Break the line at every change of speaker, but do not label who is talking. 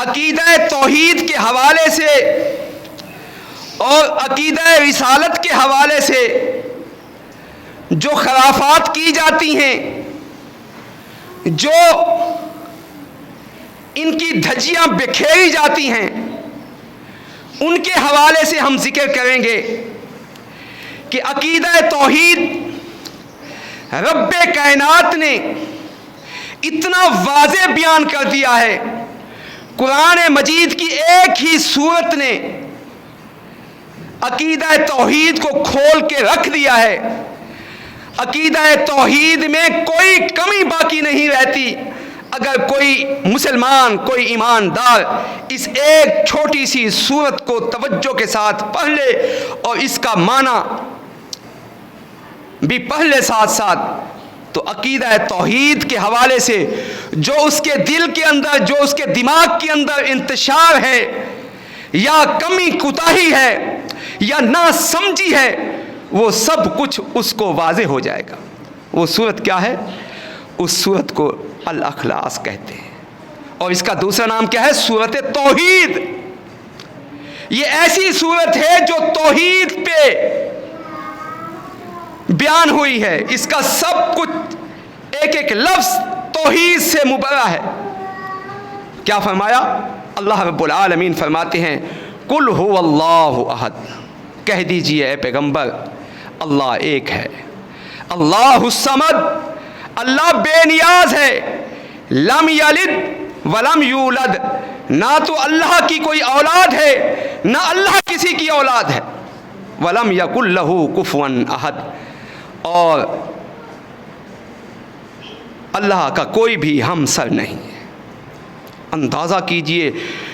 عقیدہ توحید کے حوالے سے اور عقیدہ رسالت کے حوالے سے جو خرافات کی جاتی ہیں، جو ان کی دھجیاں بکھیری جاتی ہیں، ان کے حوالے سے ہم ذکر کریں گے کہ عقیدہ توحید رب کائنات نے اتنا واضح بیان کر دیا ہے، قرآن مجید کی ایک ہی سورت نے عقیدہ توحید کو کھول کے رکھ دیا ہے۔ عقیدہ توحید میں کوئی کمی باقی نہیں رہتی۔ اگر کوئی مسلمان، کوئی ایماندار اس ایک چھوٹی سی سورت کو توجہ کے ساتھ پڑھ لے اور اس کا معنی بھی پڑھ لے ساتھ ساتھ، تو عقیدہ توحید کے حوالے سے جو اس کے دل کے اندر، جو اس کے دماغ کے اندر انتشار ہے، یا کمی کوتاہی ہے، یا نا سمجھی ہے، وہ سب کچھ اس کو واضح ہو جائے گا۔ وہ سورت کیا ہے؟ اس سورت کو الاخلاص کہتے ہیں، اور اس کا دوسرا نام کیا ہے؟ سورت توحید۔ یہ ایسی سورت ہے جو توحید پہ بیان ہوئی ہے، اس کا سب کچھ ایک ایک لفظ توحید سے مبرہ ہے۔ کیا فرمایا؟ اللہ رب العالمین فرماتے ہیں قل هو اللہ احد، کہہ دیجئے اے پیغمبر اللہ ایک ہے، اللہ الصمد، اللہ بے نیاز ہے، لم یلد ولم یولد، نہ تو اللہ کی کوئی اولاد ہے نہ اللہ کسی کی اولاد ہے، ولم یکن لہ کفوا احد، اور اللہ کا کوئی بھی ہمسر نہیں ہے۔ اندازہ کیجئے